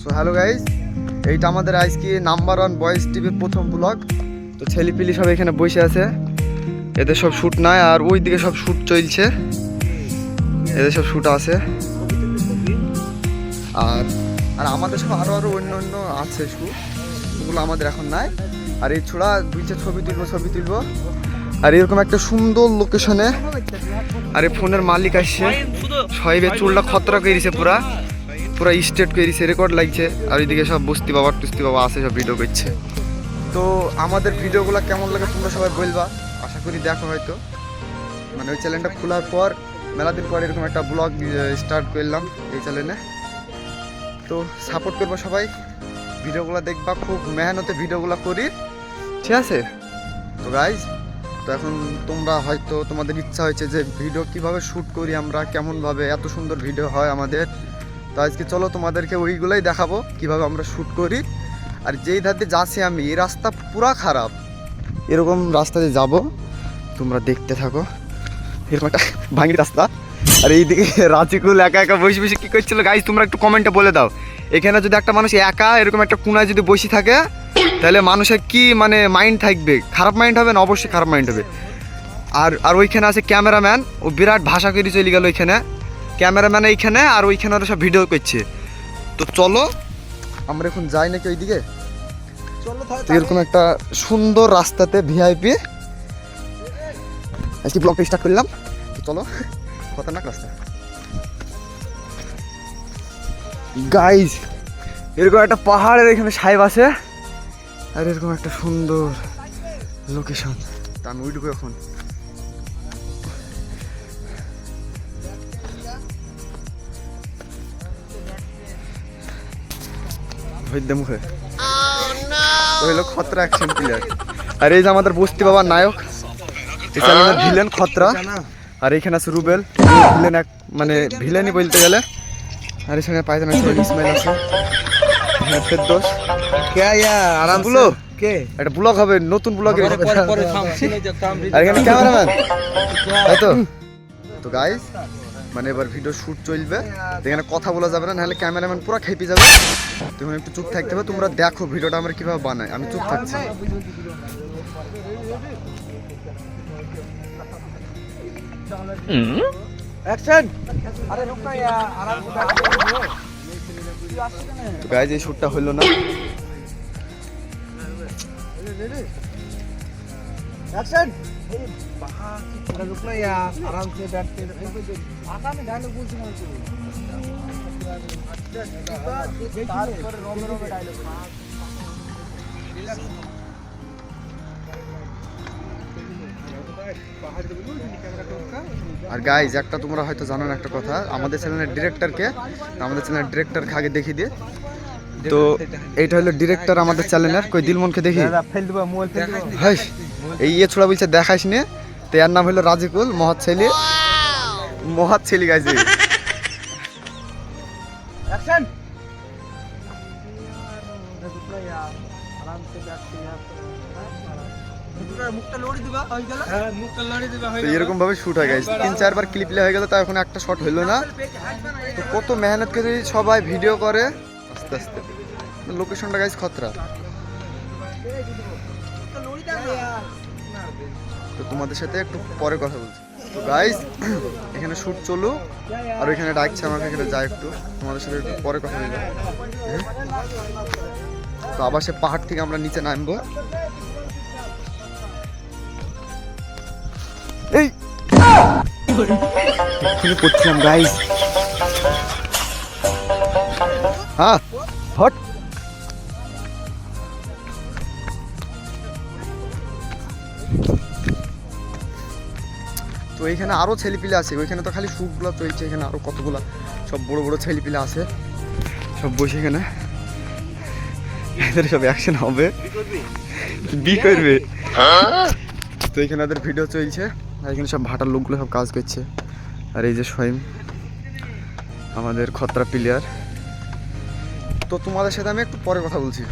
So hello guys, এইটা আমাদের আজকে নাম্বার 1 বয়েজ টিভির প্রথম ব্লগ। তো ছেলেপিলি সব এখানে বসে আছে, এদের সব শ্যুট নাই, আর ওই দিকে সব শ্যুট চলছে, এদের সব শ্যুট আছে। আর আর আমাদের সব আরও অন্য অন্য আছে শ্যুট, ওগুলো আমাদের এখন নাই। আর এই ছোড়া দুইটা ছবি তুলবো আর এরকম একটা সুন্দর লোকেশনে। আর এই ফোনের মালিক আসছে, সবাই চুলটা খতরা করে দিছে, পুরা স্ট্রেট করে দিছে, রেকর্ড লাগছে। আর ওইদিকে সব বস্তি বাবা টুস্তি বাবা আছে, সব ভিডিও করছে। তো আমাদের ভিডিওগুলো কেমন লাগে তোমরা সবাই বলবা, আশা করি দেখো হয়তো। মানে ওই চ্যানেলটা খোলার পর মেলা দিন পর এরকম একটা ব্লগ স্টার্ট করলাম এই চ্যানেলে। তো সাপোর্ট করবো সবাই, ভিডিওগুলো দেখবা, খুব মেহনতে ভিডিওগুলো করি, ঠিক আছে? তো গাইজ, তো এখন তোমরা হয়তো তোমাদের ইচ্ছা হয়েছে যে ভিডিও কিভাবে শ্যুট করি আমরা, কেমনভাবে এত সুন্দর ভিডিও হয় আমাদের। তো আজকে চলো তোমাদেরকে ওইগুলোই দেখাবো কিভাবে আমরা শ্যুট করি। আর যেই ধার দিয়ে যাচ্ছি আমি, এই রাস্তা পুরা খারাপ, এরকম রাস্তা দিয়ে যাবো, তোমরা দেখতে থাকো। এরকম একটা ভাঙির রাস্তা। আর এইদিকে রাজিকুল একা একা বসে কী করছিল গাইজ, তোমরা একটু কমেন্টে বলে দাও। এখানে যদি একটা মানুষ একা এরকম একটা কোনায় যদি বসে থাকে, তাহলে মানুষের কি মানে মাইন্ড থাকবে? খারাপ মাইন্ড হবে না? অবশ্যই খারাপ মাইন্ড হবে। আর ওইখানে আছে ক্যামেরাম্যান, ও বিরাট ভাষা করে চলে গেল ওইখানে। ক্যামেরাম্যান এইখানে, আর ওইখানে ওরা সব ভিডিও করছে। তো চলো আমরা এখন যাই নাকি ওইদিকে। তো এরকম একটা সুন্দর রাস্তাতে ভিআইপি আজকে ব্লগটা স্টার্ট করলাম। তো চলো, খতরনাক রাস্তা গাইজ। এরকম একটা পাহাড়ের এখানে সাহেব আছে, আর এরকম একটা সুন্দর লোকেশন। তা আমি উঠবো এখন। মুখে হইলো খতরা অ্যাকশন প্লেয়ার। আর এই যে আমাদের বস্তি বাবার নায়ক, ভিলেন খতরা। আর এখানে আছে রুবেল, ভিলেন এক মানে ভিলেনই বলতে গেলে। আর এর সঙ্গে পাইজান আছে ইসমাইল আছে, ফেরদৌস। আরামগুলো একটা ব্লগ হবে, নতুন ব্লগের। আর এখানে ক্যামেরাম্যান, তাই তো? তো গাইজ, মানে এবার ভিডিও শ্যুট চলবে, এখানে কথা বলা যাবে না, নাহলে ক্যামেরাম্যান পুরো খেপে যাবে। তখন একটু চুপ থাকতে হবে। তোমরা দেখো ভিডিওটা আমরা কিভাবে বানাই, আমি চুপ থাকছি। গাইজ, এই শ্যুটটা হলো না। আর গাইজ, একটা তোমরা হয়তো জানো না একটা কথা, আমাদের চ্যানেলের ডিরেক্টরকে, আমাদের চ্যানেলের ডিরেক্টরকে আগে দেখি দিয়ে। তো এইটা হলো ডিরেক্টর আমাদের চ্যানেলের, কই দিলমনকে দেখি। এই ইয়ে ছোড়া বলছে দেখাইস নে। তো এর নাম হলো রাজিকুল মহাত ছেলি গাইজ। এরকম ভাবে শুট হয় গাইজ, 3-4 বার ক্লিপ হয়ে গেল, তা এখন একটা শট হইলো না। তো কত মেহনত করে সবাই ভিডিও করে আস্তে আস্তে। লোকেশনটা গাইজ খতরা। তো তোমাদের সাথে একটু পরে কথা বলছি। তো গাইজ, এখানে শুট চলো, আর ওইখানে ডাকছে আমাকে, এখানে যাই একটু, তোমাদের সাথে একটু পরে কথা বলবো। তো আবার সে পাহাড় থেকে আমরা নিচে নামবো। এই পড়ছিলাম গাইজ। হ্যাঁ, হট। তো এইখানে আরো ছেলেপিলে আছে, ওইখানে তো খালি শ্যুটগুলো চলছে, এখানে আরো কতগুলো সব বড় বড় ছেলেপিলে আছে, সব বসে এখানে এদের সব অ্যাকশন হবে, বি করবে। তো এখানে ওদের ভিডিও চলছে, আর এখানে সব ভাটার লোকগুলো সব কাজ করছে। আর এই যে সোহেম আমাদের খতরা প্লেয়ার। তো তোমাদের সাথে আমি একটু পরে কথা বলছি।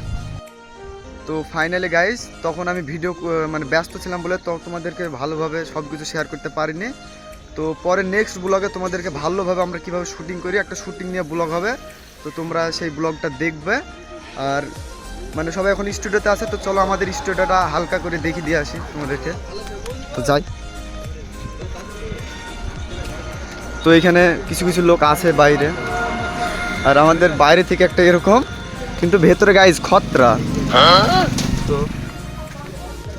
তো ফাইনালি গাইজ, তখন আমি ভিডিও মানে ব্যস্ত ছিলাম বলে তো তোমাদেরকে ভালোভাবে সব কিছু শেয়ার করতে পারিনি। তো পরে নেক্সট ব্লগে তোমাদেরকে ভালোভাবে আমরা কীভাবে শুটিং করি, একটা শুটিং নিয়ে ব্লগ হবে, তো তোমরা সেই ব্লগটা দেখবে। আর মানে সবাই এখন স্টুডিওতে আছে, তো চলো আমাদের স্টুডিওটা হালকা করে দেখিয়ে দিয়ে আসি তোমাদেরকে। তো যাই। তো এখানে কিছু কিছু লোক আছে বাইরে, আর আমাদের বাইরে থেকে একটা এরকম, কিন্তু ভেতরে গাইজ খতরা। তো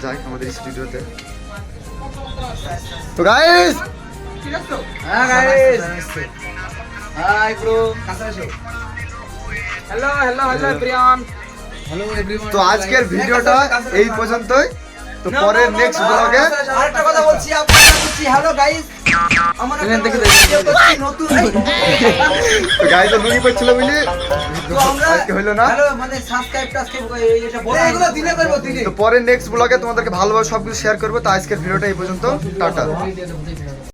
যাই আমাদের স্টুডিওতে। তো গাইজ হ্যাঁ গাইস, হাই ব্রো, কাছে আসো। Hello hello hello everyone, hello everyone. তো আজকের ভিডিওটা এই পর্যন্তই। তো পরের নেক্সট ব্লগে আরেকটা কথা বলছি, আপনারা বলছি হ্যালো গাইস, আমরা দেখে নতুন গাইজ লুঙ্গি পড়ছিল বুঝলি, তো আমরা আজকে হইলো না। হ্যালো মানে সাবস্ক্রাইব এটা বড় এগুলো দিনে করব দিনে। তো পরের নেক্সট ব্লগে তোমাদেরকে ভালোভাবে সবকিছু শেয়ার করবো। তো আজকের ভিডিওটা এই পর্যন্ত, টাটা।